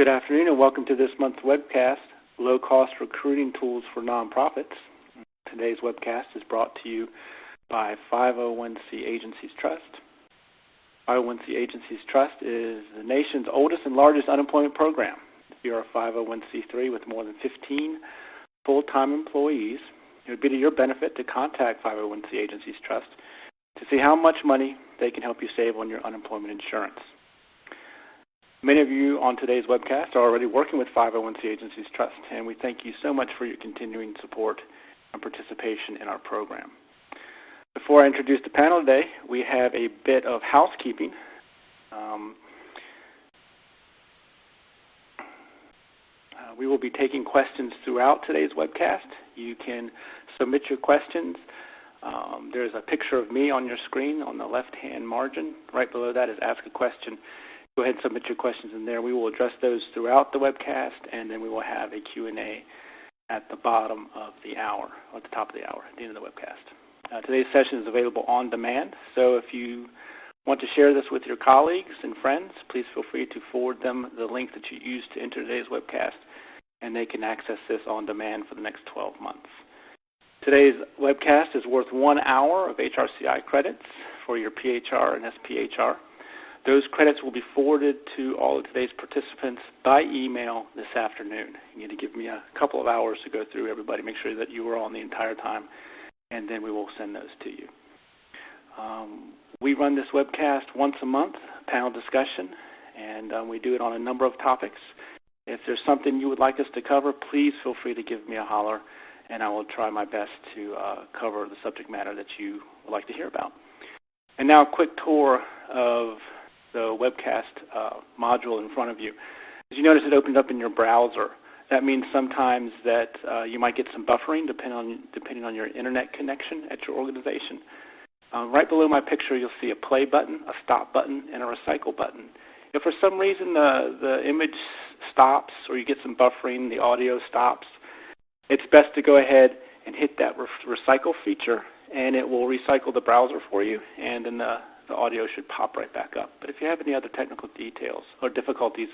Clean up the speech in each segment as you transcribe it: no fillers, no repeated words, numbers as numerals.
Good afternoon and welcome to this month's webcast, Low-Cost Recruiting Tools for Nonprofits. Today's webcast is brought to you by 501c Agencies Trust. 501c Agencies Trust is the nation's oldest and largest unemployment program. If you're a 501c3 with more than 15 full-time employees, it would be to your benefit to contact 501c Agencies Trust to see how much money they can help you save on your unemployment insurance. Many of you on today's webcast are already working with 501c Agencies Trust, and we thank you so much for your continuing support and participation in our program. Before I introduce the panel today, we have a bit of housekeeping. We will be taking questions throughout today's webcast. You can submit your questions. There's a picture of me on your screen on the left-hand margin. Right below that is Ask a Question. Go ahead and submit your questions in there. We will address those throughout the webcast, and then we will have a Q&A at the bottom of the hour, or at the top of the hour, at the end of the webcast. Today's session is available on demand, so if you want to share this with your colleagues and friends, please feel free to forward them the link that you used to enter today's webcast, and they can access this on demand for the next 12 months. Today's webcast is worth 1 hour of HRCI credits for your PHR and SPHR. Those credits will be forwarded to all of today's participants by email this afternoon. You need to give me a couple of hours to go through everybody, make sure that you were on the entire time, and then we will send those to you. We run this webcast once a month, panel discussion, and we do it on a number of topics. If there's something you would like us to cover, please feel free to give me a holler, and I will try my best to cover the subject matter that you would like to hear about. And now a quick tour of the webcast module in front of you. As you notice, it opened up in your browser. That means sometimes that you might get some buffering depending on your internet connection at your organization. Right below my picture, you'll see a play button, a stop button, and a recycle button. If for some reason the image stops or you get some buffering, the audio stops, it's best to go ahead and hit that recycle feature, and it will recycle the browser for you, and then the audio should pop right back up. But if you have any other technical details or difficulties,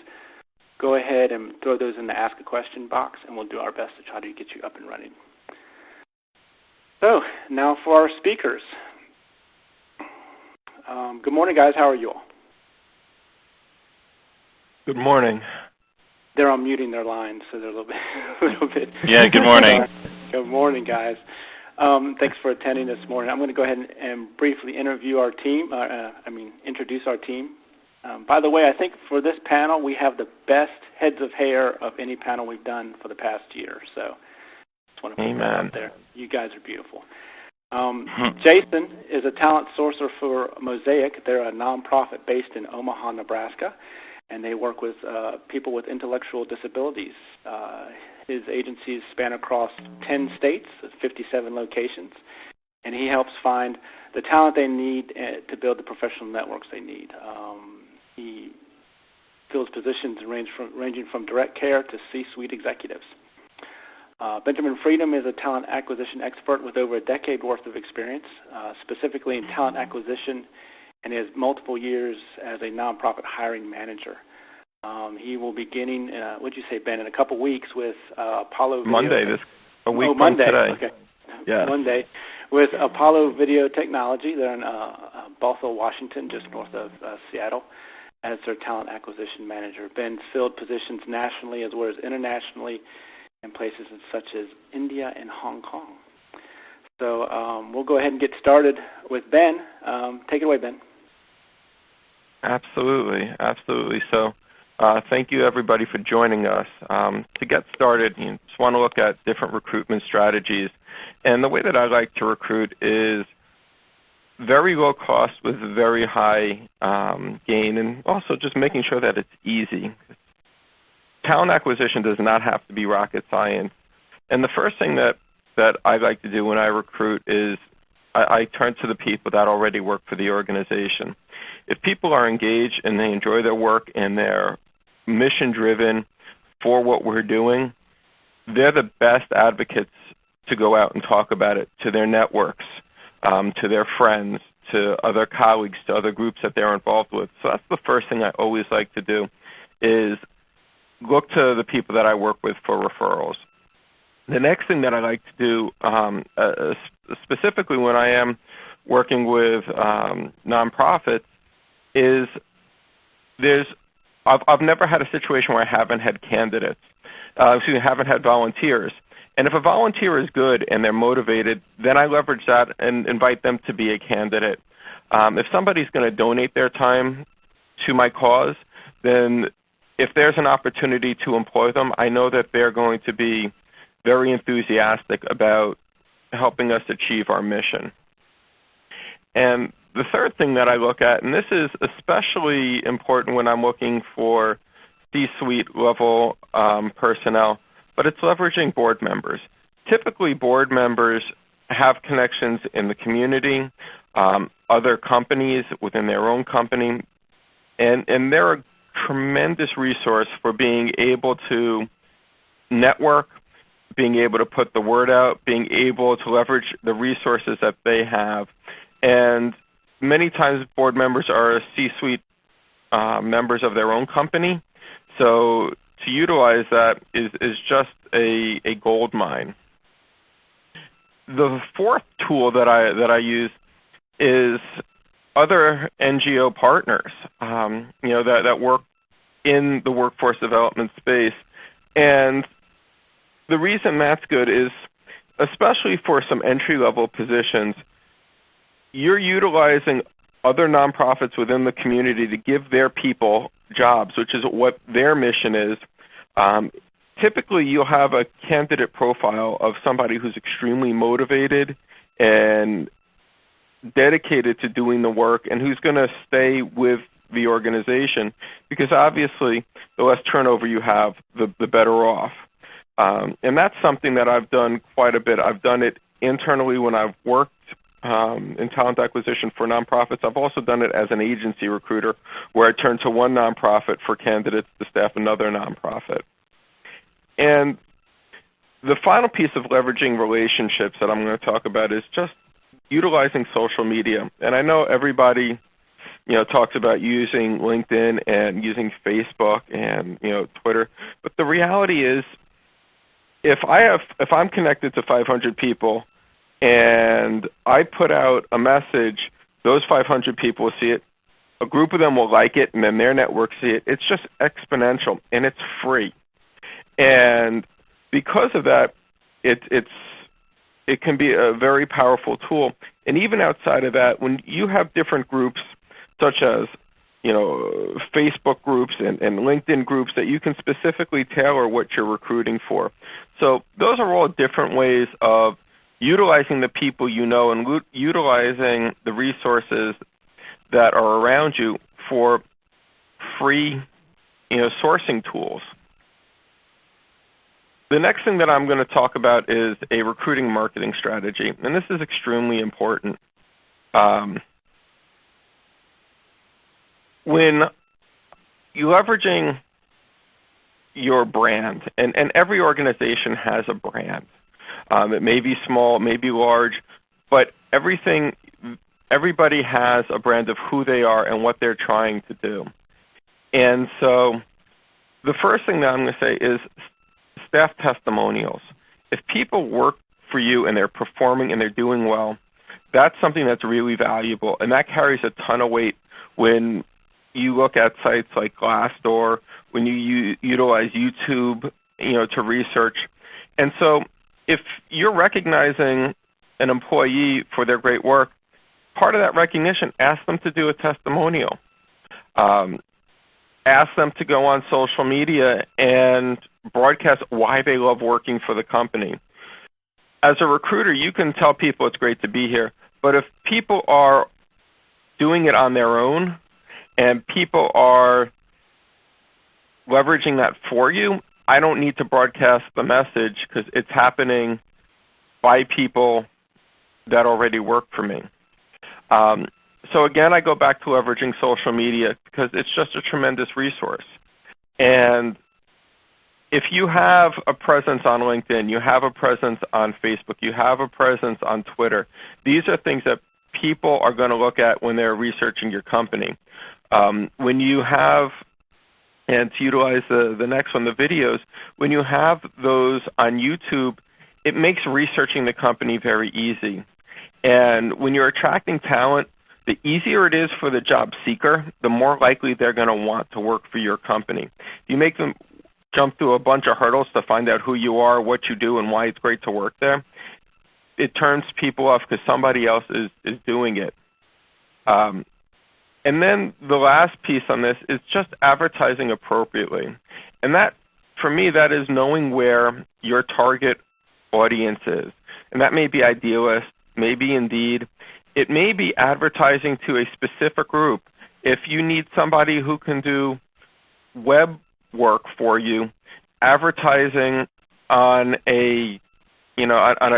go ahead and throw those in the Ask a Question box, and we'll do our best to try to get you up and running. So now for our speakers. Good morning, guys. How are you all? Good morning. They're unmuting their lines, so they're a little bit. Yeah, good morning. Good morning, guys. Thanks for attending this morning. I'm going to go ahead and briefly introduce our team. By the way, I think for this panel, we have the best heads of hair of any panel we've done for the past year. So just want to put that out there. You guys are beautiful. Jason is a talent sourcer for Mosaic. They're a nonprofit based in Omaha, Nebraska, and they work with people with intellectual disabilities. His agencies span across 10 states, 57 locations, and he helps find the talent they need to build the professional networks they need. He fills positions ranging from direct care to C-suite executives. Benjamin Freedom is a talent acquisition expert with over a decade worth of experience, specifically in talent acquisition, and he has multiple years as a nonprofit hiring manager. He will be beginning, what did you say, Ben, in a couple weeks with Apollo Video. Monday, a week from Monday. today. Okay. Yeah. Monday with Apollo Video Technology. They're in Bothell, Washington, just north of Seattle, as their talent acquisition manager. Ben filled positions nationally as well as internationally in places such as India and Hong Kong. So we'll go ahead and get started with Ben. Take it away, Ben. Absolutely. So thank you, everybody, for joining us. To get started, you just want to look at different recruitment strategies. And the way that I like to recruit is very low cost with very high gain, and also just making sure that it's easy. Talent acquisition does not have to be rocket science. And the first thing that I like to do when I recruit is I turn to the people that already work for the organization. If people are engaged and they enjoy their work and they're mission-driven for what we're doing, they're the best advocates to go out and talk about it to their networks, to their friends, to other colleagues, to other groups that they're involved with. So that's the first thing I always like to do is look to the people that I work with for referrals. The next thing that I like to do, specifically when I am working with nonprofits, is I've never had a situation where I haven't had candidates, haven't had volunteers. And if a volunteer is good and they're motivated, then I leverage that and invite them to be a candidate. If somebody's going to donate their time to my cause, then if there's an opportunity to employ them, I know that they're going to be very enthusiastic about helping us achieve our mission. And the third thing that I look at, and this is especially important when I'm looking for C-suite level personnel, but it's leveraging board members. Typically, board members have connections in the community, other companies within their own company, and they're a tremendous resource for being able to network, being able to put the word out, being able to leverage the resources that they have. And many times board members are C-suite members of their own company, so to utilize that is just a gold mine. The fourth tool that I use is other NGO partners, that work in the workforce development space. And the reason that's good is, especially for some entry-level positions, you're utilizing other nonprofits within the community to give their people jobs, which is what their mission is. Typically, you'll have a candidate profile of somebody who's extremely motivated and dedicated to doing the work and who's going to stay with the organization, because obviously the less turnover you have, the better off. And that's something that I've done quite a bit. I've done it internally when I've worked in talent acquisition for nonprofits. I've also done it as an agency recruiter where I turn to one nonprofit for candidates to staff another nonprofit. And the final piece of leveraging relationships that I'm going to talk about is just utilizing social media. And I know everybody talks about using LinkedIn and using Facebook and Twitter, but the reality is if I'm connected to 500 people and I put out a message, those 500 people will see it, a group of them will like it, and then their network see it. It's just exponential, and it's free. And because of that, it can be a very powerful tool. And even outside of that, when you have different groups such as Facebook groups and LinkedIn groups that you can specifically tailor what you're recruiting for. So those are all different ways of utilizing the people you know and utilizing the resources that are around you for free sourcing tools. The next thing that I'm going to talk about is a recruiting marketing strategy, and this is extremely important. When you're leveraging your brand, and every organization has a brand. It may be small, it may be large, but everybody has a brand of who they are and what they're trying to do. And so the first thing that I'm going to say is staff testimonials. If people work for you and they're performing and they're doing well, that's something that's really valuable, and that carries a ton of weight when you look at sites like Glassdoor, when you utilize YouTube, to research. And so if you're recognizing an employee for their great work, part of that recognition, ask them to do a testimonial. Ask them to go on social media and broadcast why they love working for the company. As a recruiter, you can tell people it's great to be here, but if people are doing it on their own and people are leveraging that for you, I don't need to broadcast the message because it's happening by people that already work for me. So again, I go back to leveraging social media because it's just a tremendous resource. And if you have a presence on LinkedIn, you have a presence on Facebook, you have a presence on Twitter, these are things that people are going to look at when they're researching your company. When you have And to utilize the next one, the videos, when you have those on YouTube, it makes researching the company very easy. And when you're attracting talent, the easier it is for the job seeker, the more likely they're going to want to work for your company. You make them jump through a bunch of hurdles to find out who you are, what you do, and why it's great to work there. It turns people off because somebody else is doing it. And then the last piece on this is just advertising appropriately. And that, for me, that is knowing where your target audience is. And that may be Idealist, maybe Indeed. It may be advertising to a specific group. If you need somebody who can do web work for you, advertising on a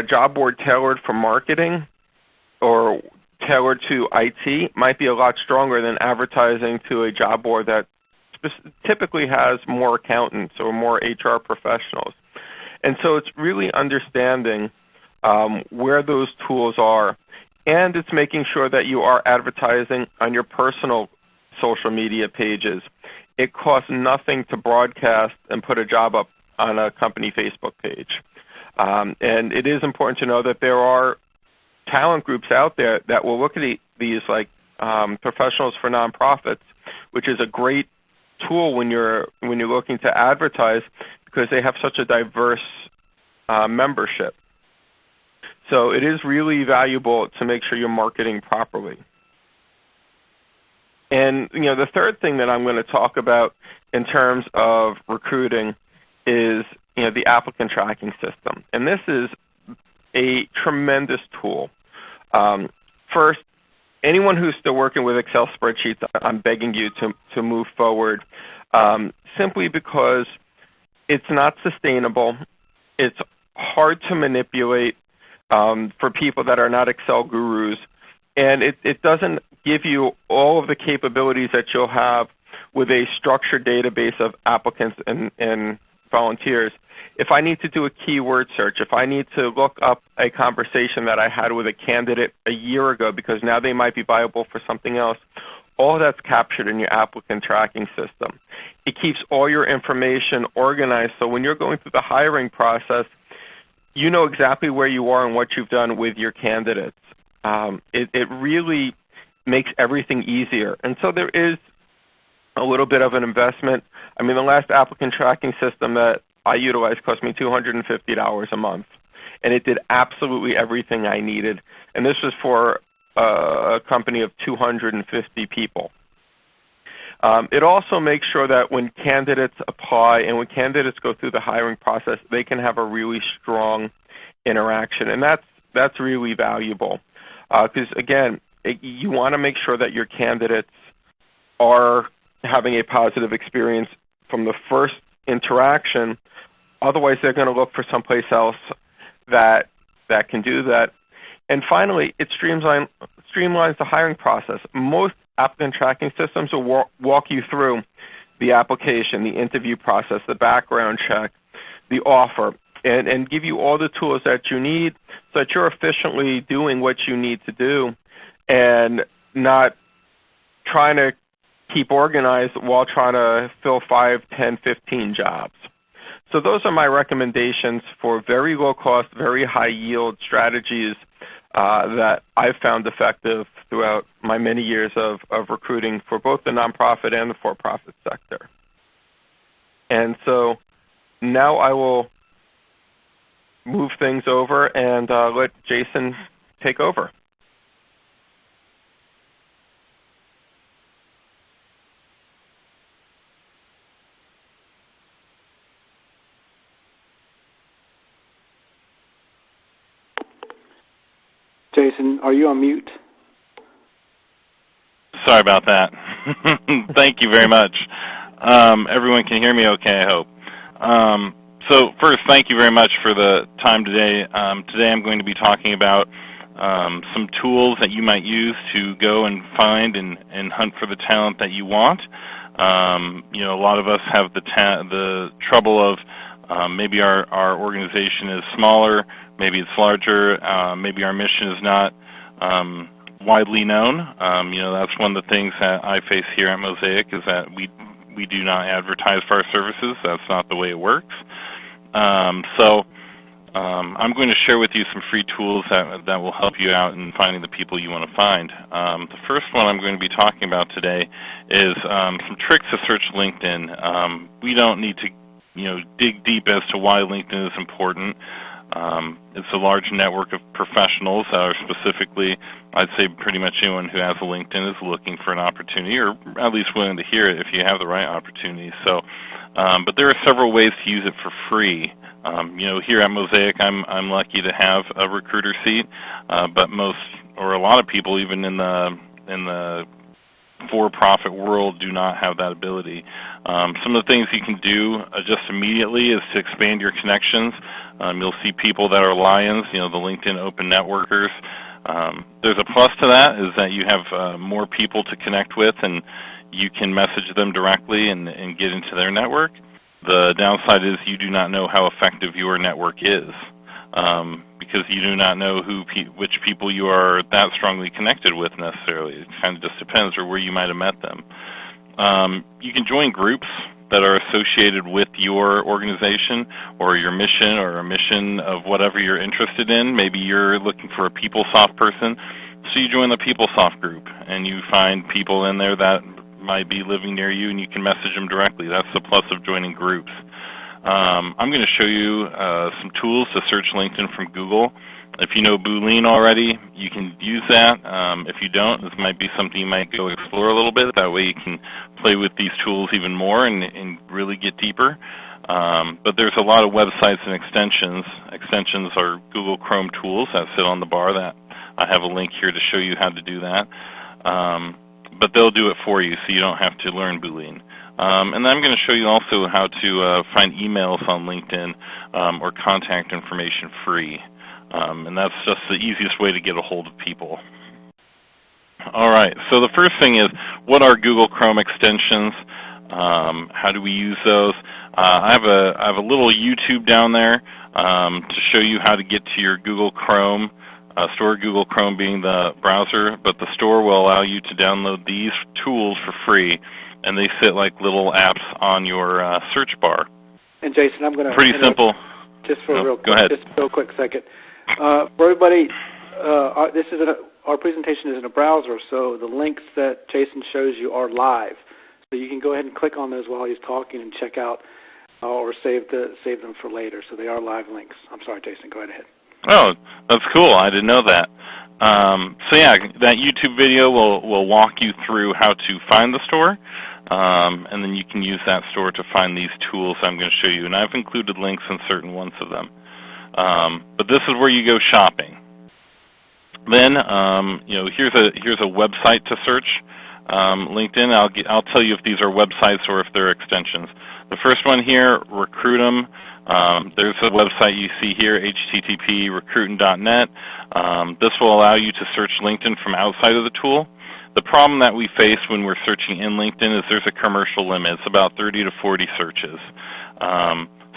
job board tailored for marketing or tailored to IT might be a lot stronger than advertising to a job board that typically has more accountants or more HR professionals. And so it's really understanding where those tools are, and it's making sure that you are advertising on your personal social media pages. It costs nothing to broadcast and put a job up on a company Facebook page. And it is important to know that there are talent groups out there that will look at these like Professionals for Nonprofits, which is a great tool when you're looking to advertise because they have such a diverse membership. So it is really valuable to make sure you're marketing properly. And the third thing that I'm going to talk about in terms of recruiting is the applicant tracking system. And this is a tremendous tool. First, anyone who's still working with Excel spreadsheets, I'm begging you to move forward simply because it's not sustainable. It's hard to manipulate for people that are not Excel gurus. And it doesn't give you all of the capabilities that you'll have with a structured database of applicants and volunteers. If I need to do a keyword search, if I need to look up a conversation that I had with a candidate a year ago because now they might be viable for something else, all that's captured in your applicant tracking system. It keeps all your information organized so when you're going through the hiring process, you know exactly where you are and what you've done with your candidates. It really makes everything easier. And so there is a little bit of an investment. I mean, the last applicant tracking system that I utilized cost me $250 a month. And it did absolutely everything I needed. And this was for a company of 250 people. It also makes sure that when candidates apply and when candidates go through the hiring process, they can have a really strong interaction. And that's really valuable. Because, again, you want to make sure that your candidates are having a positive experience from the first interaction. Otherwise, they're going to look for someplace else that can do that. And finally, it streamlines the hiring process. Most applicant tracking systems will walk you through the application, the interview process, the background check, the offer, and give you all the tools that you need so that you're efficiently doing what you need to do and not trying to keep organized while trying to fill 5, 10, 15 jobs. So those are my recommendations for very low cost, very high yield strategies that I've found effective throughout my many years of recruiting for both the nonprofit and the for-profit sector. And so now I will move things over and let Jason take over. Jason, are you on mute? Sorry about that. Thank you very much. Everyone can hear me okay, I hope. So first, thank you very much for the time today. Today I'm going to be talking about some tools that you might use to go and find and hunt for the talent that you want. A lot of us have the trouble of maybe our organization is smaller, maybe it's larger, maybe our mission is not widely known. That's one of the things that I face here at Mosaic is that we we do not advertise for our services. That's not the way it works. I'm going to share with you some free tools that will help you out in finding the people you want to find. The first one I'm going to be talking about today is some tricks to search LinkedIn. We don't need to dig deep as to why LinkedIn is important. It's a large network of professionals, or specifically, I'd say pretty much anyone who has a LinkedIn is looking for an opportunity, or at least willing to hear it if you have the right opportunity. But there are several ways to use it for free. Here at Mosaic, I'm lucky to have a recruiter seat, but most, or a lot of people, even in the for-profit world, do not have that ability. Some of the things you can do just immediately is to expand your connections. You'll see people that are lions, the LinkedIn open networkers. There's a plus to that, is that you have more people to connect with, and you can message them directly and get into their network. The downside is you do not know how effective your network is, because you do not know which people you are that strongly connected with necessarily. It kind of just depends, or where you might have met them. You can join groups that are associated with your organization or your mission, or a mission of whatever you're interested in. Maybe you're looking for a PeopleSoft person, so you join the PeopleSoft group, and you find people in there that might be living near you, and you can message them directly. That's the plus of joining groups. I'm going to show you some tools to search LinkedIn from Google. If you know Boolean already, you can use that. If you don't, this might be something you might go explore a little bit. That way you can play with these tools even more and really get deeper. But there's a lot of websites and extensions. Extensions are Google Chrome tools that sit on the bar. That I have a link here to show you how to do that. But they'll do it for you, so you don't have to learn Boolean. And then I'm going to show you also how to find emails on LinkedIn or contact information free. And that's just the easiest way to get a hold of people. All right, so the first thing is, what are Google Chrome extensions? How do we use those? I have a little YouTube down there to show you how to get to your Google Chrome store, Google Chrome being the browser, but the store will allow you to download these tools for free, and they sit like little apps on your search bar. And Jason, I'm going to... Pretty simple. Just for go ahead. Just a real quick second. For everybody, our presentation is in a browser, so the links that Jason shows you are live. So you can go ahead and click on those while he's talking and check out or save them for later. So they are live links. I'm sorry, Jason, go ahead. Oh, that's cool. I didn't know that. So yeah, that YouTube video will walk you through how to find the store, and then you can use that store to find these tools I'm going to show you. And I've included links in certain ones of them. But this is where you go shopping. Then, here's a website to search LinkedIn. I'll tell you if these are websites or if they're extensions. The first one here, Recruitum. There's a website you see here, http://recruiting.net. This will allow you to search LinkedIn from outside of the tool. The problem that we face when we're searching in LinkedIn is there's a commercial limit. It's about 30 to 40 searches.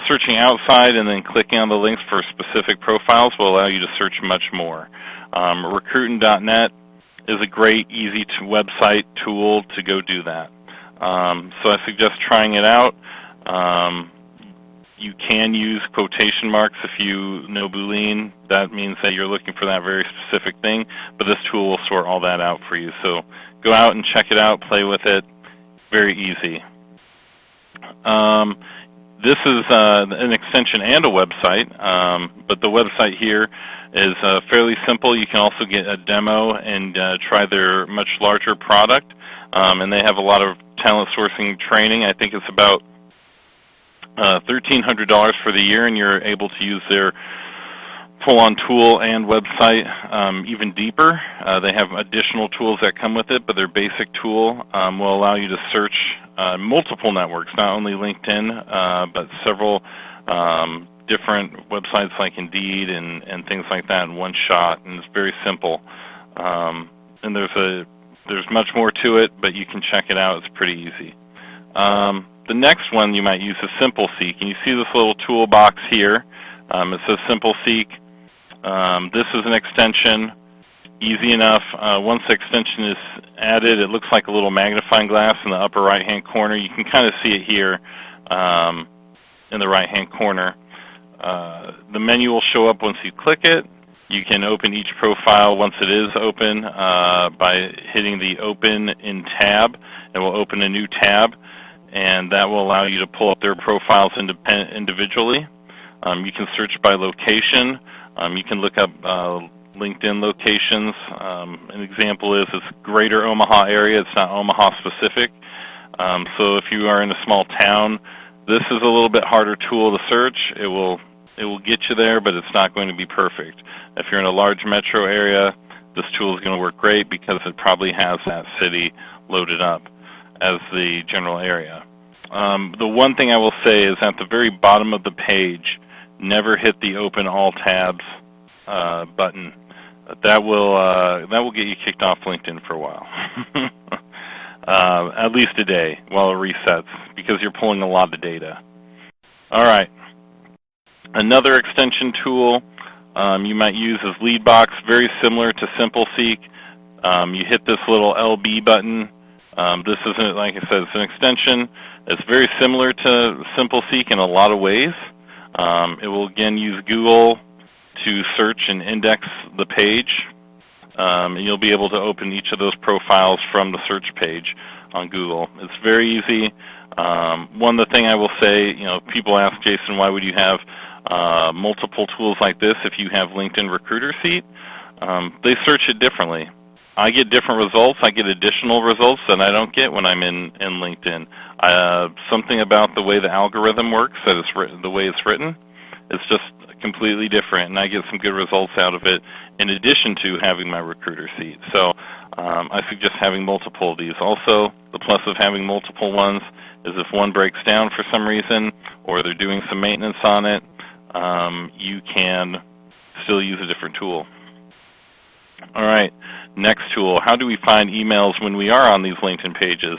Searching outside and then clicking on the links for specific profiles will allow you to search much more. Recruiting.net is a great, easy website tool to go do that. So I suggest trying it out. You can use quotation marks if you know Boolean. That means that you're looking for that very specific thing, but this tool will sort all that out for you. So go out and check it out, play with it. Very easy. This is an extension and a website, but the website here is fairly simple. You can also get a demo and try their much larger product, and they have a lot of talent sourcing training. I think it's about $1,300 for the year, and you're able to use their full-on tool and website even deeper. They have additional tools that come with it, but their basic tool will allow you to search multiple networks, not only LinkedIn, but several different websites like Indeed and things like that in one shot, and it's very simple. And there's much more to it, but you can check it out. It's pretty easy. The next one you might use is SimpleSeek, and you see this little toolbox here. It says SimpleSeek. This is an extension. Easy enough. Once the extension is added, it looks like a little magnifying glass in the upper right-hand corner. You can kind of see it here in the right-hand corner. The menu will show up once you click it. You can open each profile once it is open by hitting the Open in tab. It will open a new tab, and that will allow you to pull up their profiles individually. You can search by location. You can look up LinkedIn locations. An example is it's Greater Omaha area. It's not Omaha specific. So if you are in a small town, this is a little bit harder tool to search. It will get you there, but it's not going to be perfect. If you're in a large metro area, this tool is going to work great because it probably has that city loaded up as the general area. The one thing I will say is at the very bottom of the page, never hit the Open All Tabs button. That will get you kicked off LinkedIn for a while. At least a day while it resets, because you're pulling a lot of data. All right. Another extension tool you might use is Leadbox, very similar to SimpleSeek. You hit this little LB button. This isn't, like I said, it's an extension. It's very similar to SimpleSeek in a lot of ways. It will again use Google to search and index the page. And you'll be able to open each of those profiles from the search page on Google. It's very easy. One of the things I will say, people ask, Jason, why would you have multiple tools like this if you have LinkedIn Recruiter Seat? They search it differently. I get different results. I get additional results that I don't get when I'm in LinkedIn. Something about the way the algorithm works, that it's written, the way it's written, it's just completely different, and I get some good results out of it in addition to having my Recruiter Seat. So I suggest having multiple of these. Also, the plus of having multiple ones is if one breaks down for some reason or they're doing some maintenance on it, you can still use a different tool. All right, next tool. How do we find emails when we are on these LinkedIn pages?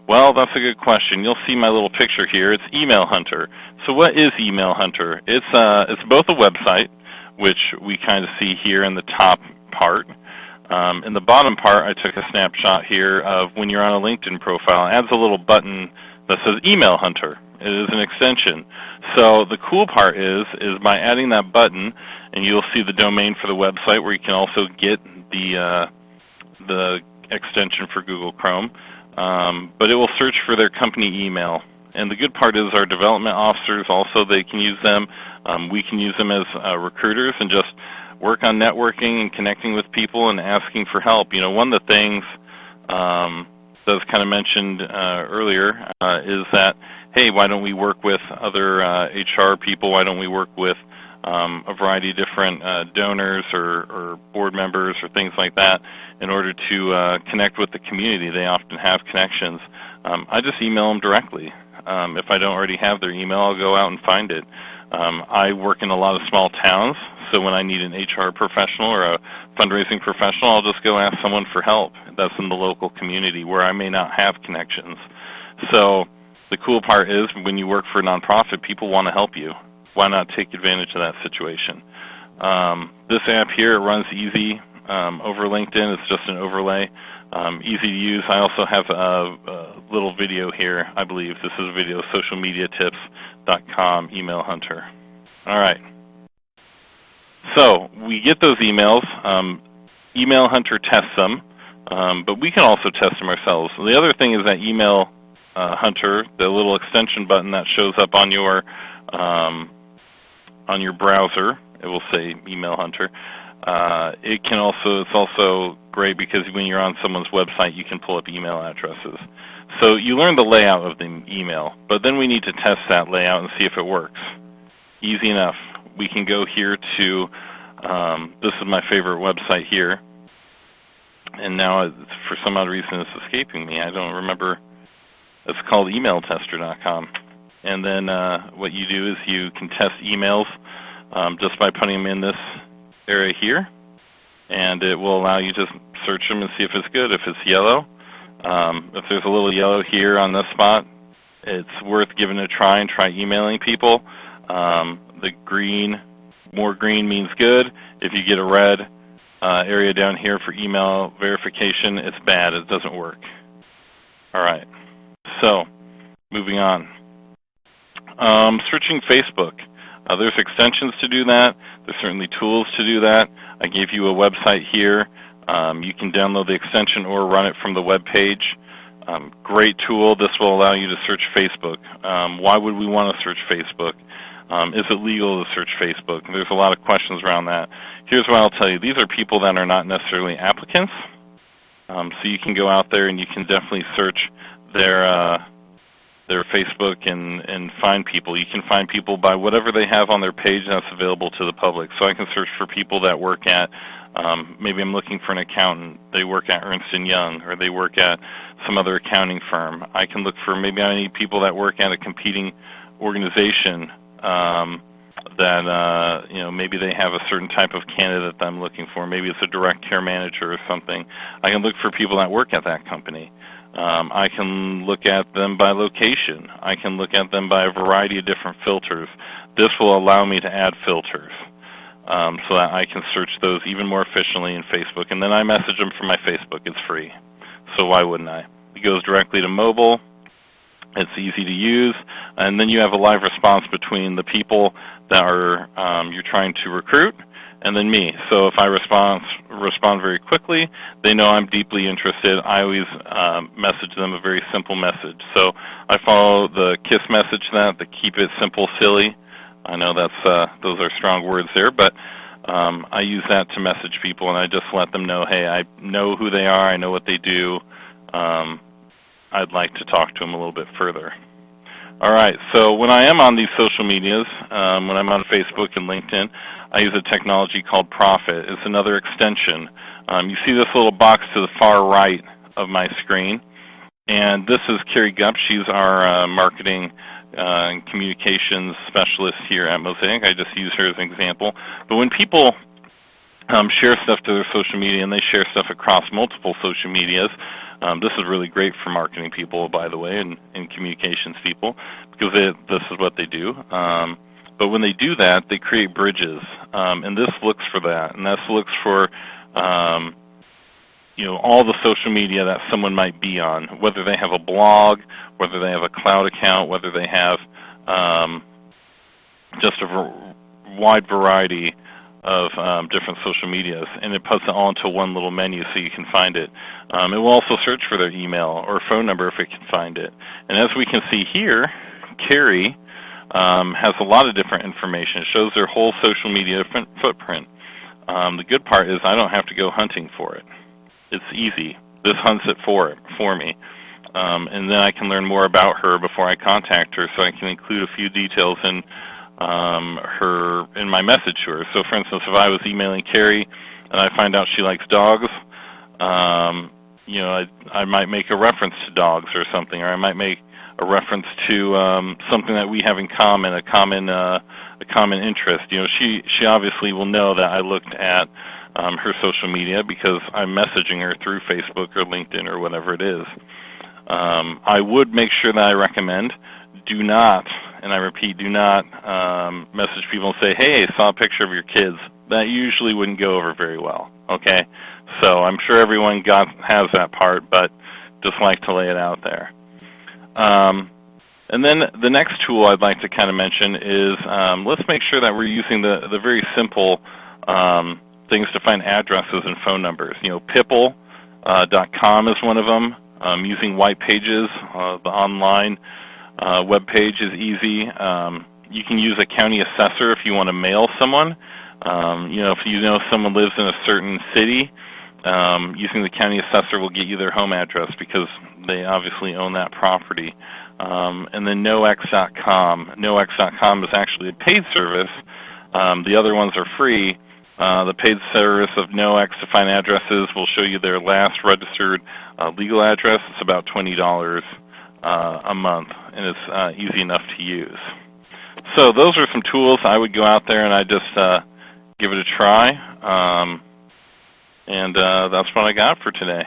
Well, that's a good question. You'll see my little picture here. It's Email Hunter. So what is Email Hunter? It's both a website, which we kind of see here in the top part. In the bottom part, I took a snapshot here of when you're on a LinkedIn profile. It adds a little button that says Email Hunter. It is an extension. So the cool part is by adding that button, and you'll see the domain for the website where you can also get the extension for Google Chrome. But it will search for their company email. And the good part is our development officers also, they can use them. We can use them as recruiters and just work on networking and connecting with people and asking for help. One of the things that was kind of mentioned earlier is that, hey, why don't we work with other HR people? Why don't we work with a variety of different donors or board members or things like that in order to connect with the community? They often have connections. I just email them directly. If I don't already have their email, I'll go out and find it. I work in a lot of small towns, so when I need an HR professional or a fundraising professional, I'll just go ask someone for help that's in the local community where I may not have connections. So the cool part is when you work for a nonprofit, people want to help you. Why not take advantage of that situation? This app here, it runs easy over LinkedIn. It's just an overlay, easy to use. I also have a little video here, I believe. This is a video, socialmediatips.com, Email Hunter. All right. So we get those emails. Email Hunter tests them, but we can also test them ourselves. The other thing is that Email Hunter, the little extension button that shows up on your browser, it will say Email Hunter. It's also great because when you're on someone's website, you can pull up email addresses. So you learn the layout of the email, but then we need to test that layout and see if it works. Easy enough. We can go here to, this is my favorite website here, and now for some odd reason it's escaping me. I don't remember. It's called emailtester.com. And then what you do is you can test emails just by putting them in this area here, and it will allow you to search them and see if it's good. If it's yellow, if there's a little yellow here on this spot, it's worth giving it a try and try emailing people. The green, more green means good. If you get a red, area down here for email verification. It's bad. It doesn't work. All right. So moving on. Searching Facebook. There's extensions to do that. There's certainly tools to do that. I gave you a website here. You can download the extension or run it from the web page. Great tool. This will allow you to search Facebook. Why would we want to search Facebook? Is it legal to search Facebook? There's a lot of questions around that. Here's what I'll tell you. These are people that are not necessarily applicants. So you can go out there and you can definitely search their Facebook and find people. You can find people by whatever they have on their page that's available to the public. So I can search for people that work at, maybe I'm looking for an accountant. They work at Ernst & Young, or they work at some other accounting firm. I can look for, maybe I need people that work at a competing organization that, maybe they have a certain type of candidate that I'm looking for. Maybe it's a direct care manager or something. I can look for people that work at that company. I can look at them by location. I can look at them by a variety of different filters. This will allow me to add filters so that I can search those even more efficiently in Facebook. And then I message them from my Facebook. It's free. So why wouldn't I? It goes directly to mobile. It's easy to use. And then you have a live response between the people that are you're trying to recruit and then me. So if I respond very quickly, they know I'm deeply interested. I always message them a very simple message. So I follow the KISS message, the keep it simple, silly. I know those are strong words there, but I use that to message people, and I just let them know, hey, I know who they are, I know what they do. I'd like to talk to them a little bit further. All right, so when I am on these social medias, when I'm on Facebook and LinkedIn, I use a technology called Profit. It's another extension. You see this little box to the far right of my screen, and this is Carrie Gupp. She's our marketing and communications specialist here at Mosaic. I just use her as an example. But when people share stuff to their social media, and they share stuff across multiple social medias, this is really great for marketing people, by the way, and communications people, because this is what they do. But when they do that, they create bridges, and this looks for that, and this looks for all the social media that someone might be on, whether they have a blog, whether they have a cloud account, whether they have just a wide variety of different social medias, and it puts it all into one little menu so you can find it. It will also search for their email or phone number if it can find it. And as we can see here, Carrie has a lot of different information. It shows their whole social media footprint. The good part is I don't have to go hunting for it. It's easy. This hunts it for me. And then I can learn more about her before I contact her, so I can include a few details in my message to her. So for instance, if I was emailing Carrie and I find out she likes dogs, I might make a reference to dogs or something, or I might make a reference to something that we have in common, a common interest. She obviously will know that I looked at her social media because I'm messaging her through Facebook or LinkedIn or whatever it is. I would make sure that I recommend, do not, and I repeat, do not message people and say, hey, I saw a picture of your kids. That usually wouldn't go over very well, okay? So I'm sure everyone has that part, but just like to lay it out there. And then the next tool I'd like to kind of mention is let's make sure that we're using the very simple things to find addresses and phone numbers. Pipple.com is one of them. Using white pages, the online web page is easy. You can use a county assessor if you want to mail someone. If you know someone lives in a certain city, using the county assessor will get you their home address because they obviously own that property. And then nox.com. Nox.com is actually a paid service. The other ones are free. The paid service of NoX to find addresses will show you their last registered legal address. It's about $20 a month, and it's easy enough to use. So those are some tools. I would go out there and I'd just give it a try. And that's what I got for today.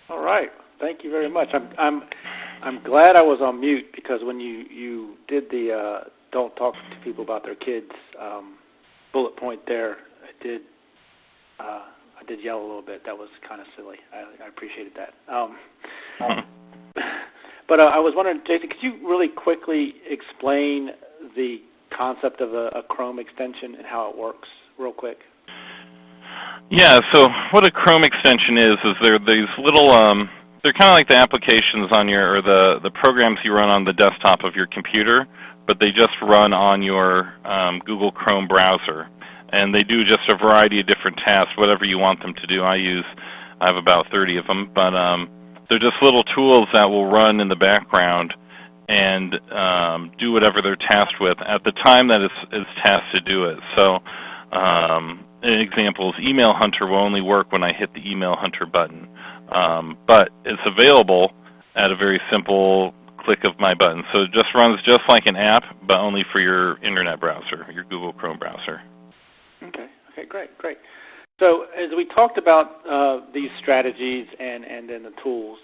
All right. Thank you very much. I'm glad I was on mute, because when you did the don't talk to people about their kids bullet point there, it did I did yell a little bit. That was kind of silly. I appreciated that. But I was wondering, Jason, could you really quickly explain the concept of a Chrome extension and how it works real quick? Yeah, so what a Chrome extension is they're these little, they're kind of like the applications on your, or the programs you run on the desktop of your computer, but they just run on your Google Chrome browser. And they do just a variety of different tasks, whatever you want them to do. I have about 30 of them, but they're just little tools that will run in the background and do whatever they're tasked with at the time that it's tasked to do it. So an example is Email Hunter will only work when I hit the Email Hunter button. But it's available at a very simple click of my button. So it just runs just like an app, but only for your internet browser, your Google Chrome browser. Okay, great. So as we talked about these strategies and then the tools,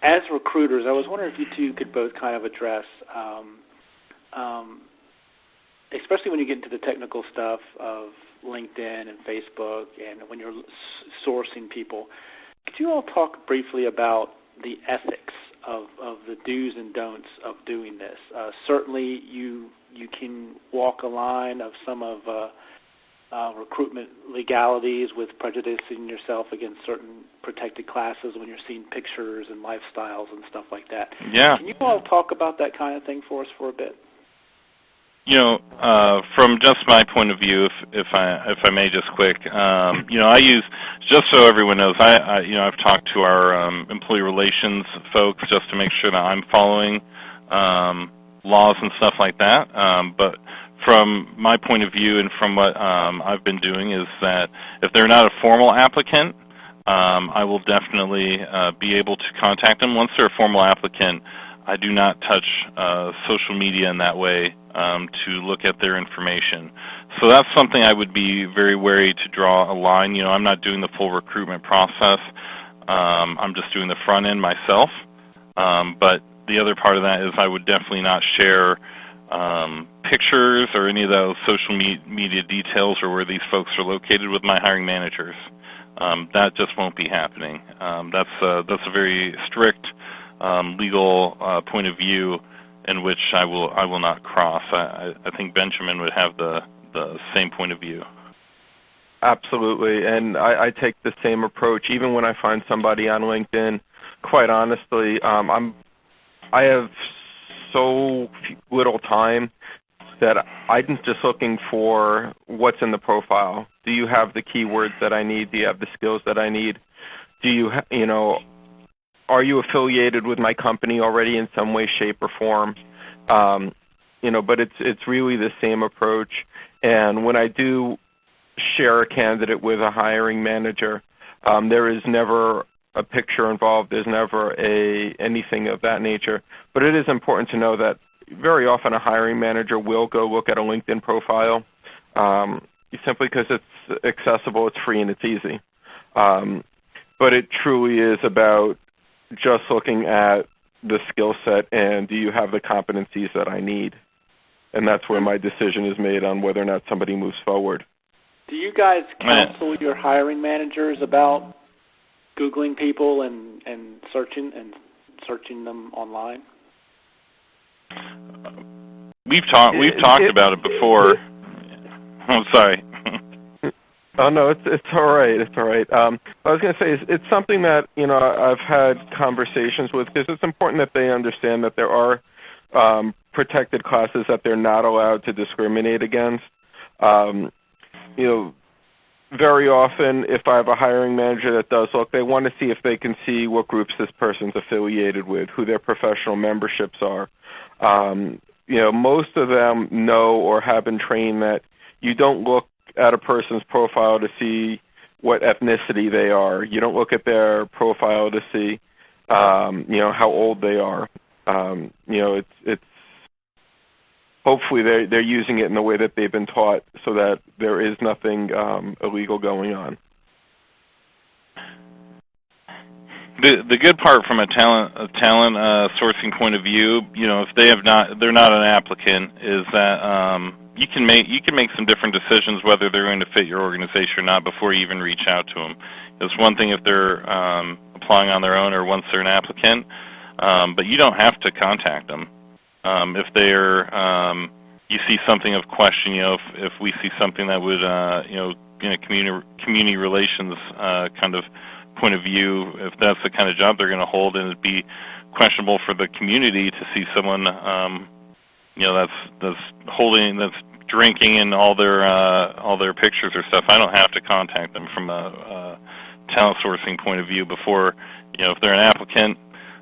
as recruiters, I was wondering if you two could both kind of address, especially when you get into the technical stuff of LinkedIn and Facebook and when you're sourcing people, could you all talk briefly about the ethics of the do's and don'ts of doing this? Certainly you can walk a line of some of recruitment legalities with prejudicing yourself against certain protected classes when you're seeing pictures and lifestyles and stuff like that. Yeah. Can you all talk about that kind of thing for us for a bit? You know, from just my point of view, if I may just quick, you know, I use, just so everyone knows, I've talked to our employee relations folks just to make sure that I'm following laws and stuff like that. But from my point of view and from what I've been doing is that if they're not a formal applicant, I will definitely be able to contact them. Once they're a formal applicant, I do not touch social media in that way to look at their information. So that's something I would be very wary to draw a line. You know, I'm not doing the full recruitment process. I'm just doing the front end myself. But the other part of that is I would definitely not share pictures or any of those social media details or where these folks are located with my hiring managers. That just won't be happening. That's a very strict legal point of view in which I will not cross. I think Benjamin would have the same point of view. Absolutely, and I take the same approach. Even when I find somebody on LinkedIn, quite honestly, I have so little time that I'm just looking for what's in the profile. Do you have the keywords that I need? Do you have the skills that I need? Do you, are you affiliated with my company already in some way, shape, or form? But it's really the same approach. And when I do share a candidate with a hiring manager, there is never a picture involved. There's never anything of that nature. But it is important to know that very often a hiring manager will go look at a LinkedIn profile simply because it's accessible, it's free, and it's easy. But it truly is about just looking at the skill set and do you have the competencies that I need? And that's where my decision is made on whether or not somebody moves forward. Do you guys counsel your hiring managers about Googling people and searching them online? We've talked about it before. I'm sorry. Oh no, it's all right. It's all right. I was going to say it's something that I've had conversations with because it's important that they understand that there are protected classes that they're not allowed to discriminate against. Very often, if I have a hiring manager that does look, they want to see if they can see what groups this person's affiliated with, who their professional memberships are. Most of them know or have been trained that you don't look at a person's profile to see what ethnicity they are. You don't look at their profile to see, how old they are. It's hopefully they're using it in the way that they've been taught so that there is nothing illegal going on. The good part from a talent sourcing point of view, if they're not an applicant, is that you can make some different decisions whether they're going to fit your organization or not before you even reach out to them. It's one thing if they're applying on their own or once they're an applicant, but you don't have to contact them. If they're you see something of question, if we see something that would in a community relations kind of point of view, if that's the kind of job they're going to hold, and it'd be questionable for the community to see someone that's drinking in all their pictures or stuff. I don't have to contact them from a talent sourcing point of view before, if they're an applicant,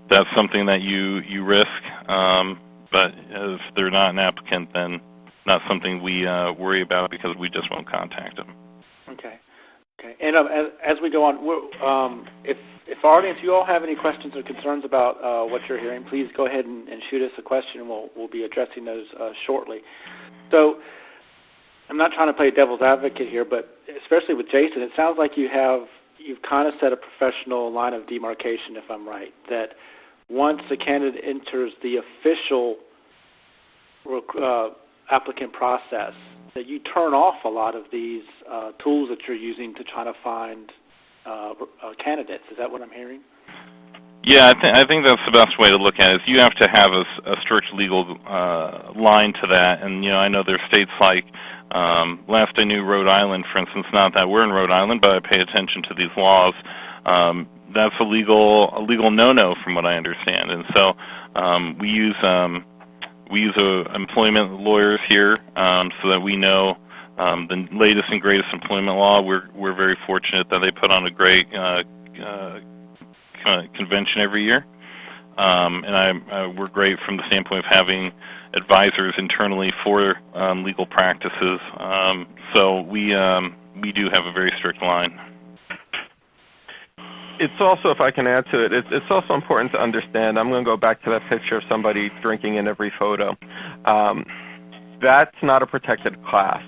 that's something that you risk. But if they're not an applicant, then not something we worry about because we just won't contact them. Okay. And as we go on, if our audience, you all have any questions or concerns about what you're hearing, please go ahead and shoot us a question, and we'll be addressing those shortly. So I'm not trying to play devil's advocate here, but especially with Jason, it sounds like you've kind of set a professional line of demarcation, if I'm right, that once a candidate enters the official applicant process, that you turn off a lot of these tools that you're using to try to find candidates. Is that what I'm hearing? Yeah, I think that's the best way to look at it. Is you have to have a strict legal line to that. And I know there's states like, last I knew, Rhode Island, for instance. Not that we're in Rhode Island, but I pay attention to these laws. That's a legal no-no, from what I understand. And so we use employment lawyers here so that we know the latest and greatest employment law. We're very fortunate that they put on a great convention every year, and we're great from the standpoint of having advisors internally for legal practices. So we do have a very strict line. It's also, if I can add to it, it's also important to understand, I'm going to go back to that picture of somebody drinking in every photo. That's not a protected class.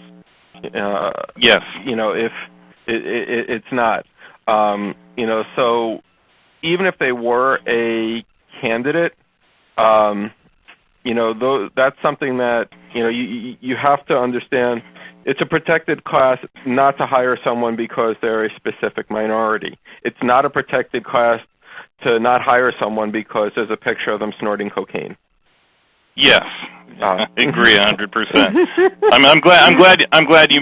Yes. If it's not. So even if they were a candidate, that's something that, you have to understand. It's a protected class not to hire someone because they're a specific minority. It's not a protected class to not hire someone because there's a picture of them snorting cocaine. Yes, I agree 100%. I'm glad you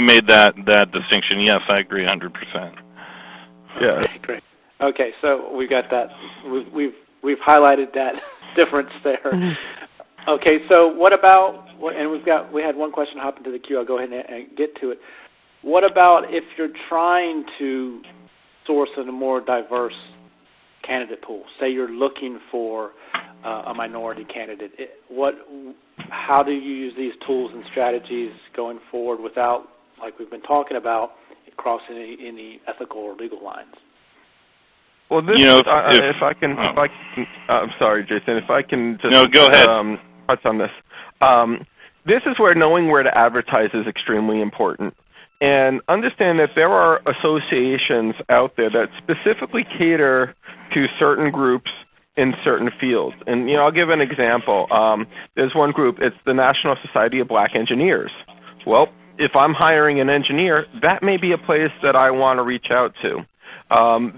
made that distinction. Yes, I agree 100%. Yeah. Okay, great. Okay, so we got that. We've highlighted that difference there. Okay, so what about? And we had one question hop into the queue. I'll go ahead and get to it. What about if you're trying to source in a more diverse candidate pool? Say you're looking for a minority candidate. How do you use these tools and strategies going forward without, like we've been talking about, crossing any ethical or legal lines? Well, this, I'm sorry, Jason. If I can just go ahead. Touch on this. This is where knowing where to advertise is extremely important. And understand that there are associations out there that specifically cater to certain groups in certain fields. And I'll give an example. There's one group, it's the National Society of Black Engineers. Well, if I'm hiring an engineer, that may be a place that I want to reach out to.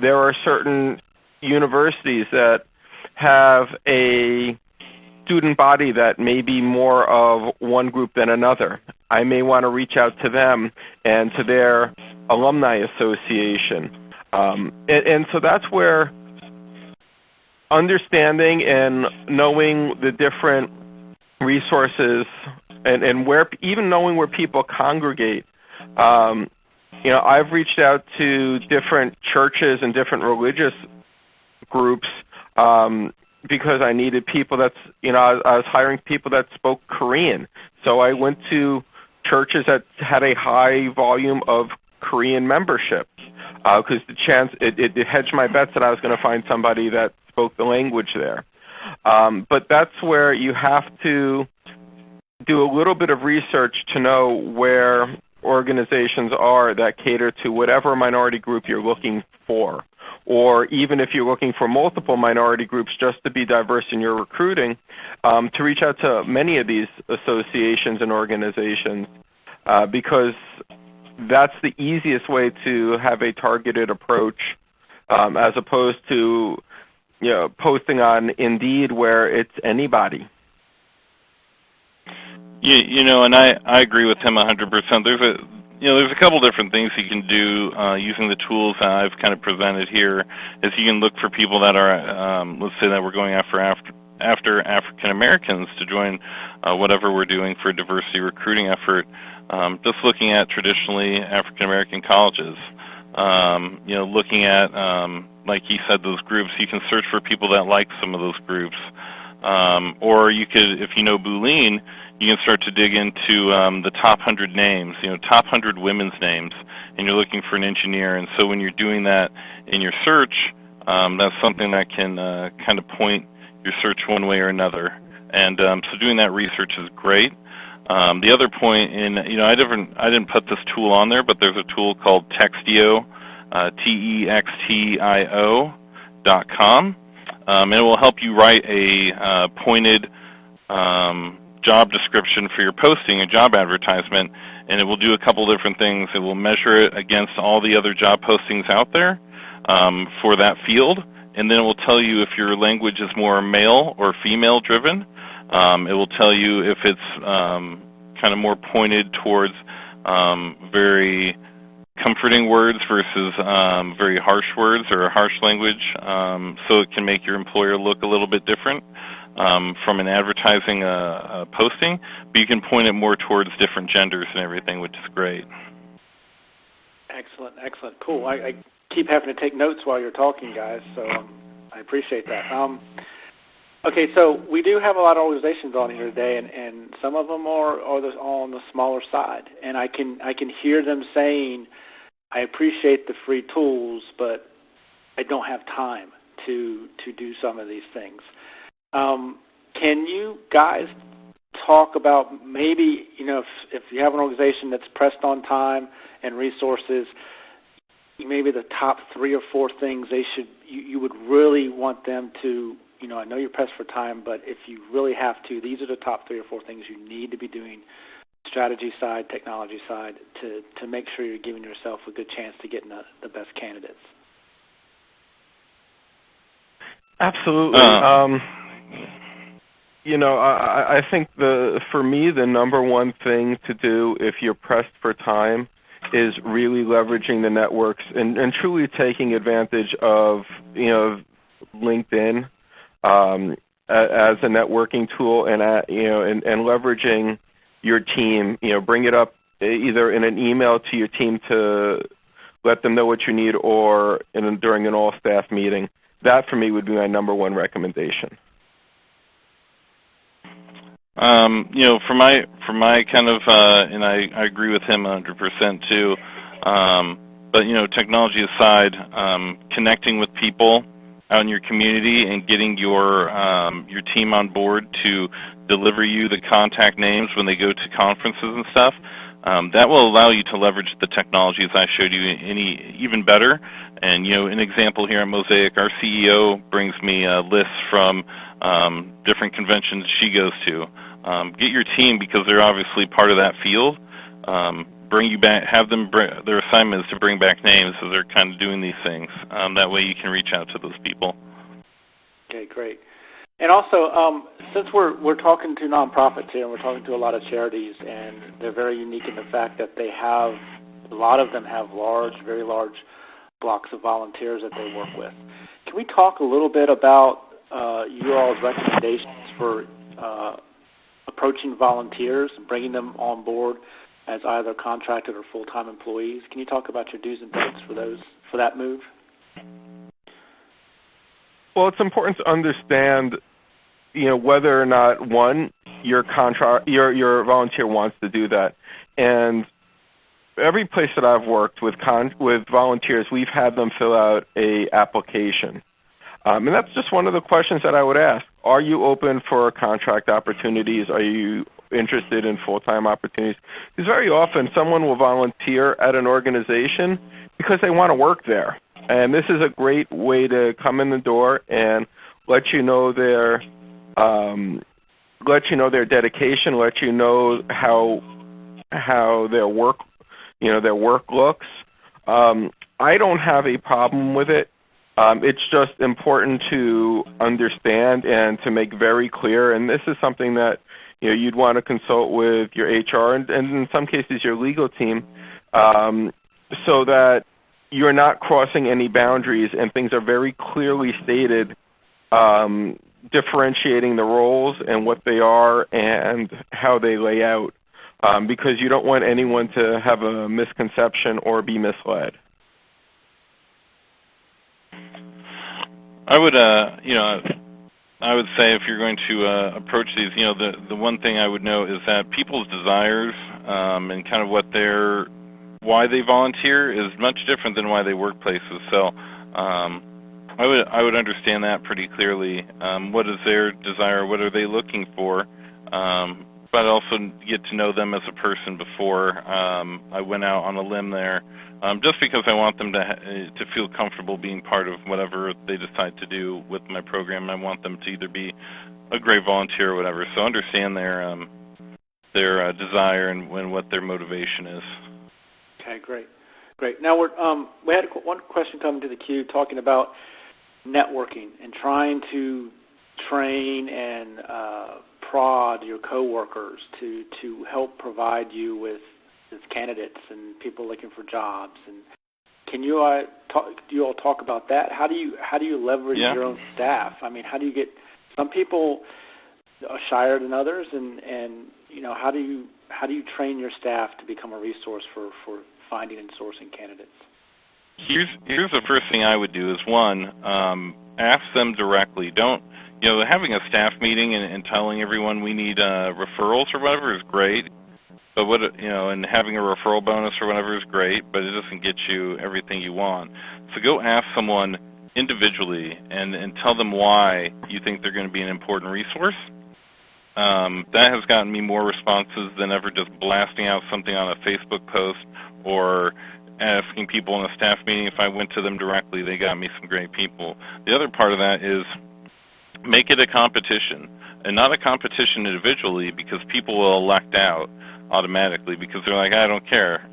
There are certain universities that have a student body that may be more of one group than another. I may want to reach out to them and to their alumni association. And so that's where understanding and knowing the different resources and where, even knowing where people congregate. I've reached out to different churches and different religious groups because I needed people I was hiring people that spoke Korean. So I went to churches that had a high volume of Korean membership because it hedged my bets that I was going to find somebody that spoke the language there. But that's where you have to do a little bit of research to know where organizations are that cater to whatever minority group you're looking for. or even if you're looking for multiple minority groups just to be diverse in your recruiting, to reach out to many of these associations and organizations because that's the easiest way to have a targeted approach as opposed to posting on Indeed where it's anybody. And I agree with him 100%. There's a couple different things you can do using the tools that I've kind of presented here. Is you can look for people that are, let's say that we're going after African Americans to join whatever we're doing for a diversity recruiting effort. Just looking at traditionally African American colleges. Looking at, like he said, those groups. You can search for people that like some of those groups. Or you could, if you know Boolean, you can start to dig into the top 100 names, top 100 women's names, and you're looking for an engineer. And so when you're doing that in your search, that's something that can kind of point your search one way or another. And so doing that research is great. The other point, I didn't put this tool on there, but there's a tool called Textio, TEXTIO.com. And it will help you write a pointed job description for your posting, a job advertisement, and it will do a couple different things. It will measure it against all the other job postings out there for that field, and then it will tell you if your language is more male or female driven. It will tell you if it's kind of more pointed towards very comforting words versus very harsh words or harsh language, so it can make your employer look a little bit different from an advertising posting, but you can point it more towards different genders and everything, which is great. Excellent, excellent, cool. I keep having to take notes while you're talking, guys, so I appreciate that. Okay, so we do have a lot of organizations on here today, and some of them are on the smaller side, and I can hear them saying, I appreciate the free tools, but I don't have time to do some of these things. Can you guys talk about maybe, if you have an organization that's pressed on time and resources, maybe the top 3 or 4 things you would really want them to, I know you're pressed for time, but if you really have to, these are the top 3 or 4 things you need to be doing, strategy side, technology side, to make sure you're giving yourself a good chance to get the best candidates. Absolutely. I think for me, the number one thing to do if you're pressed for time is really leveraging the networks and truly taking advantage of LinkedIn as a networking tool and leveraging your team. Bring it up either in an email to your team to let them know what you need, or during an all-staff meeting. That for me would be my number one recommendation. For my kind of, and I agree with him 100% too. But technology aside, connecting with people out in your community and getting your team on board to deliver you the contact names when they go to conferences and stuff, that will allow you to leverage the technologies I showed you even better. And an example here at Mosaic, our CEO brings me lists from different conventions she goes to. Get your team, because they're obviously part of that field. Bring you back. Have them. Their assignment is to bring back names, so they're kind of doing these things. That way, you can reach out to those people. Okay, great. And also, since we're talking to nonprofits here, and we're talking to a lot of charities, and they're very unique in the fact that a lot of them have very large blocks of volunteers that they work with. Can we talk a little bit about you all's recommendations for approaching volunteers and bringing them on board as either contracted or full-time employees? Can you talk about your do's and don'ts for that move? Well, it's important to understand, whether or not your volunteer wants to do that. And every place that I've worked with volunteers, we've had them fill out a application. And that's just one of the questions that I would ask. Are you open for contract opportunities? Are you interested in full-time opportunities? Because very often someone will volunteer at an organization because they want to work there. And this is a great way to come in the door and let you know their dedication, let you know how their work looks. I don't have a problem with it. It's just important to understand and to make very clear, and this is something that you'd want to consult with your HR and in some cases your legal team, so that you're not crossing any boundaries and things are very clearly stated, differentiating the roles and what they are and how they lay out, because you don't want anyone to have a misconception or be misled. I would, I would say if you're going to approach these, the one thing I would know is that people's desires and kind of why they volunteer is much different than why they work places. So I would understand that pretty clearly. What is their desire? What are they looking for? But also get to know them as a person before I went out on a limb there. Just because I want them to feel comfortable being part of whatever they decide to do with my program. I want them to either be a great volunteer or whatever. So understand their desire and what their motivation is. Okay, great. Now we had one question come into the queue talking about networking and trying to train and prod your coworkers to help provide you with candidates and people looking for jobs. And can you do you all talk about that? How do you leverage your own staff? I mean, how do you get some people are shyer than others, and how do you train your staff to become a resource for finding and sourcing candidates? Here's the first thing I would do is one, ask them directly. Don't having a staff meeting and telling everyone we need referrals or whatever is great. But and having a referral bonus or whatever is great, but it doesn't get you everything you want. So go ask someone individually and tell them why you think they're going to be an important resource. That has gotten me more responses than ever just blasting out something on a Facebook post or asking people in a staff meeting. If I went to them directly, they got me some great people. The other part of that is make it a competition, and not a competition individually, because people will elect out automatically because they're like, I don't care,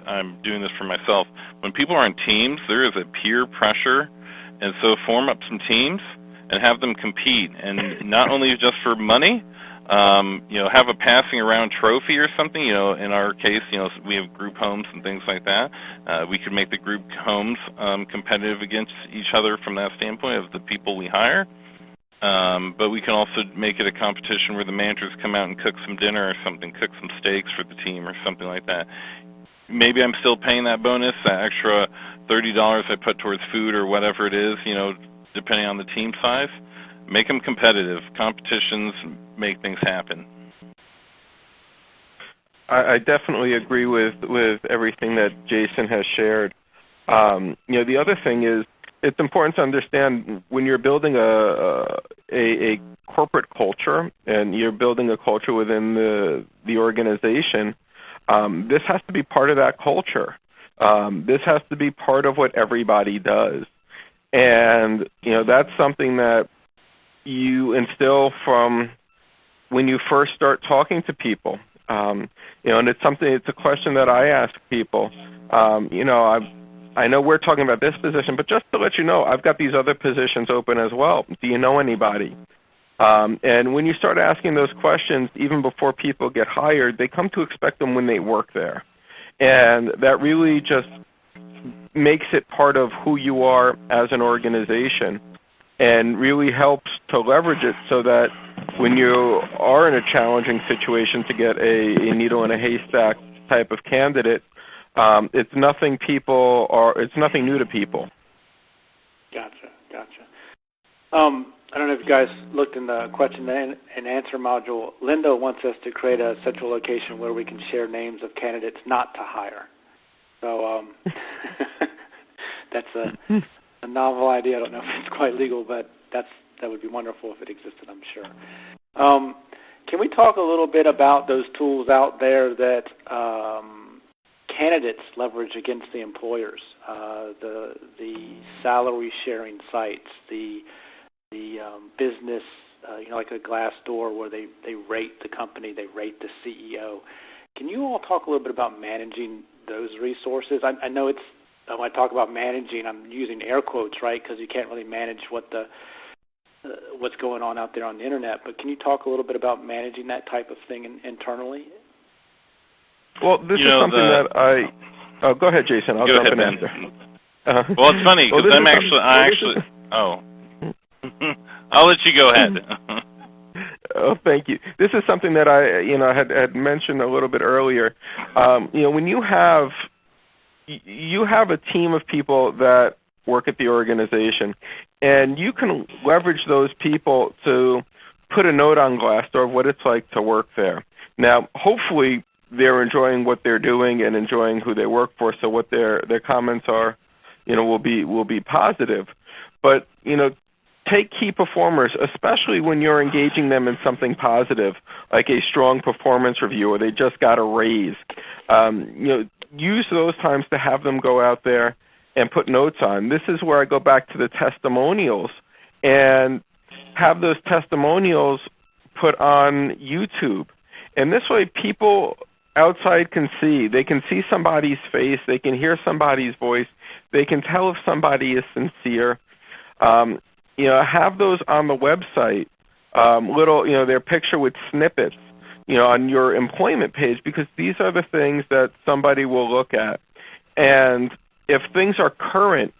I'm doing this for myself. When people are in teams, there is a peer pressure, and so form up some teams and have them compete, and not only just for money, have a passing around trophy or something. In our case, we have group homes and things like that. We could make the group homes competitive against each other from that standpoint of the people we hire. But we can also make it a competition where the managers come out and cook some dinner or something, cook some steaks for the team or something like that. Maybe I'm still paying that bonus, that extra $30 I put towards food or whatever it is, depending on the team size. Make them competitive. Competitions make things happen. I definitely agree with everything that Jason has shared. The other thing is, it's important to understand when you're building a corporate culture and you're building a culture within the organization, this has to be part of that culture. This has to be part of what everybody does. And that's something that you instill from when you first start talking to people. And it's a question that I ask people. I know we're talking about this position, but just to let you know, I've got these other positions open as well. Do you know anybody? And when you start asking those questions, even before people get hired, they come to expect them when they work there. And that really just makes it part of who you are as an organization and really helps to leverage it so that when you are in a challenging situation to get a needle in a haystack type of candidate, it's nothing new to people. Gotcha. I don't know if you guys looked in the question and answer module. Linda wants us to create a central location where we can share names of candidates not to hire. So that's a novel idea. I don't know if it's quite legal, but that would be wonderful if it existed, I'm sure. Can we talk a little bit about those tools out there that candidates leverage against the employers, the salary sharing sites, the business, like a Glassdoor where they rate the company, they rate the CEO. Can you all talk a little bit about managing those resources? I know it's, when I talk about managing, I'm using air quotes, right, because you can't really manage what's going on out there on the internet. But can you talk a little bit about managing that type of thing internally? Well, this is something that I. Oh, go ahead, Jason. I'll jump in after. Well, it's funny because I'll let you go ahead. Oh, thank you. This is something that I had mentioned a little bit earlier. When you have a team of people that work at the organization, and you can leverage those people to put a note on Glassdoor of what it's like to work there. Now, hopefully, they're enjoying what they're doing and enjoying who they work for, so what their comments are, will be positive. But take key performers, especially when you're engaging them in something positive, like a strong performance review or they just got a raise. Use those times to have them go out there and put notes on. This is where I go back to the testimonials and have those testimonials put on YouTube. And this way people outside can see. They can see somebody's face. They can hear somebody's voice. They can tell if somebody is sincere. Have those on the website, their picture with snippets, on your employment page, because these are the things that somebody will look at. And if things are current,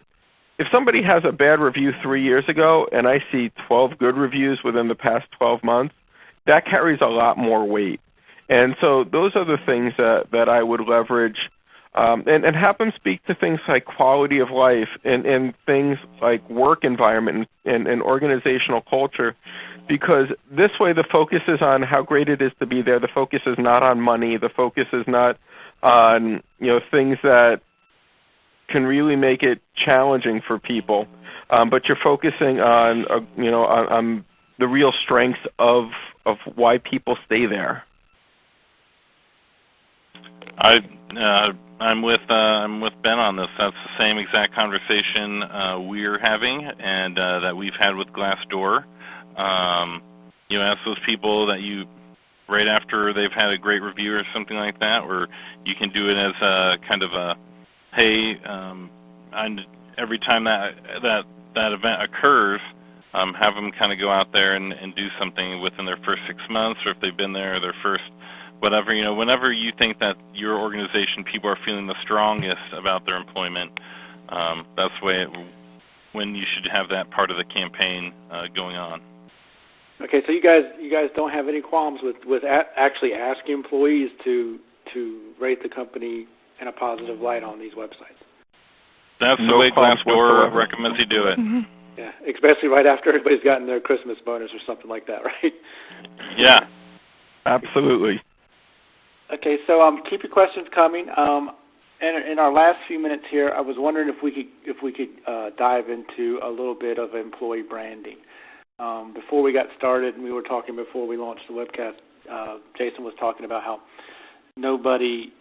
if somebody has a bad review 3 years ago and I see 12 good reviews within the past 12 months, that carries a lot more weight. And so those are the things that I would leverage, and have them speak to things like quality of life and things like work environment and organizational culture, because this way the focus is on how great it is to be there. The focus is not on money. The focus is not on things that can really make it challenging for people, but you're focusing on on the real strengths of why people stay there. I'm with Ben on this. That's the same exact conversation we're having and that we've had with Glassdoor. Ask those people that you right after they've had a great review or something like that, or you can do it as a kind of a hey, every time that event occurs, have them kind of go out there and do something within their first 6 months, or if they've been there their first whatever, whenever you think that your organization people are feeling the strongest about their employment, that's when you should have that part of the campaign going on. Okay, so you guys don't have any qualms with actually asking employees to rate the company in a positive light on these websites. That's the way Glassdoor recommends you do it. Mm-hmm. Yeah, especially right after everybody's gotten their Christmas bonus or something like that, right? Yeah, absolutely. Okay, so keep your questions coming. In our last few minutes here, I was wondering if we could dive into a little bit of employee branding. Before we got started, and we were talking before we launched the webcast, Jason was talking about how nobody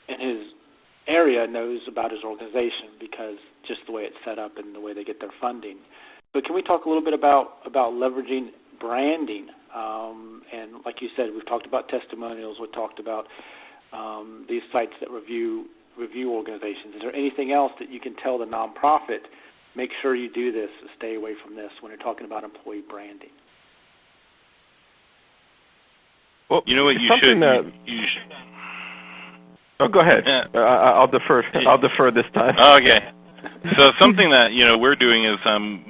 in his area knows about his organization because just the way it's set up and the way they get their funding. But can we talk a little bit about leveraging branding? And like you said, we've talked about testimonials. We've talked about these sites that review organizations. Is there anything else that you can tell the nonprofit, make sure you do this, stay away from this when you're talking about employee branding? Well, you know what you should. Oh, go ahead. Yeah. I'll defer. I'll defer this time. Okay. So something that we're doing is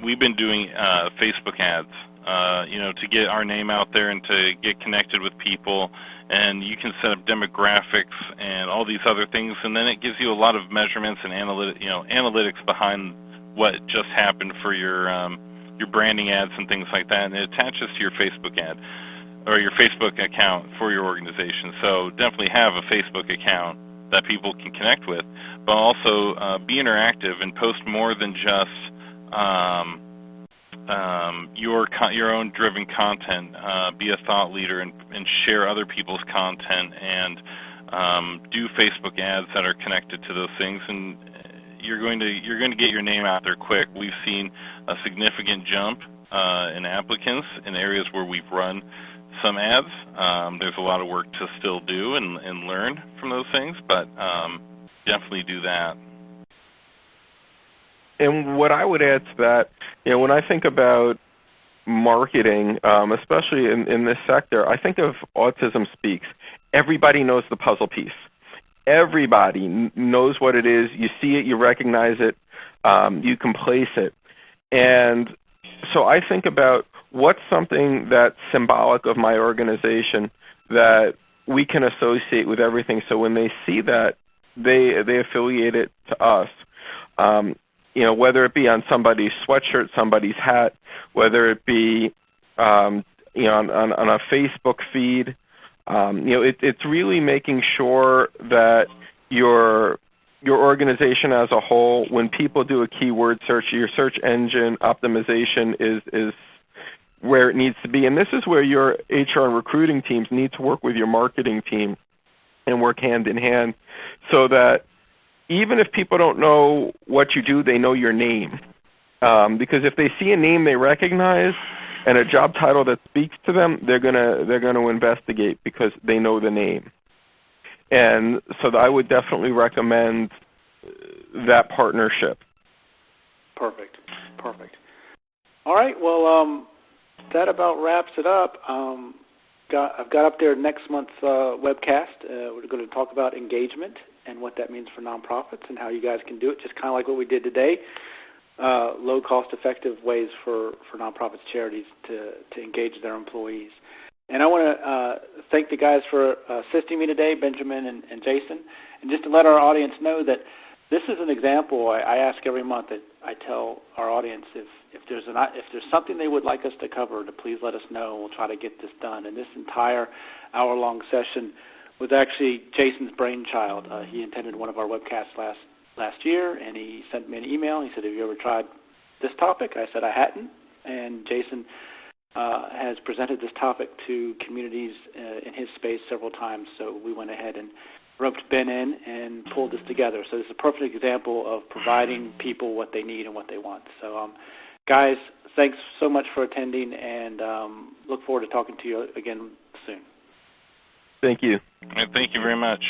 we've been doing Facebook ads. To get our name out there and to get connected with people, and you can set up demographics and all these other things, and then it gives you a lot of measurements and analytics behind what just happened for your branding ads and things like that, and it attaches to your Facebook ad or your Facebook account for your organization. So definitely have a Facebook account that people can connect with, but also be interactive and post more than just your own driven content. Be a thought leader and share other people's content and do Facebook ads that are connected to those things, and you're going to get your name out there quick. We've seen a significant jump in applicants in areas where we've run some ads. There's a lot of work to still do and learn from those things, but definitely do that. And what I would add to that, when I think about marketing, especially in this sector, I think of Autism Speaks. Everybody knows the puzzle piece. Everybody knows what it is. You see it, you recognize it, you can place it. And so I think about what's something that's symbolic of my organization that we can associate with everything. So when they see that, they affiliate it to us. Whether it be on somebody's sweatshirt, somebody's hat, whether it be on a Facebook feed, it's really making sure that your organization as a whole, when people do a keyword search, your search engine optimization is where it needs to be. And this is where your HR and recruiting teams need to work with your marketing team and work hand in hand so that even if people don't know what you do, they know your name. Because if they see a name they recognize and a job title that speaks to them, they're gonna investigate because they know the name. And so I would definitely recommend that partnership. Perfect. All right. Well, that about wraps it up. I've got up there next month's webcast. We're going to talk about engagement and what that means for nonprofits and how you guys can do it, just kind of like what we did today. Low cost effective ways for nonprofits, charities to engage their employees. And I want to thank the guys for assisting me today, Benjamin and Jason, and just to let our audience know that this is an example. I ask every month that I tell our audience if there's something they would like us to cover, to please let us know, and we'll try to get this done. And this entire hour-long session was actually Jason's brainchild. He attended one of our webcasts last year, and he sent me an email. He said, "Have you ever tried this topic?" I said I hadn't, and Jason has presented this topic to communities in his space several times, so we went ahead and roped Ben in and pulled this together. So this is a perfect example of providing people what they need and what they want. So guys, thanks so much for attending, and look forward to talking to you again soon. Thank you. Thank you very much.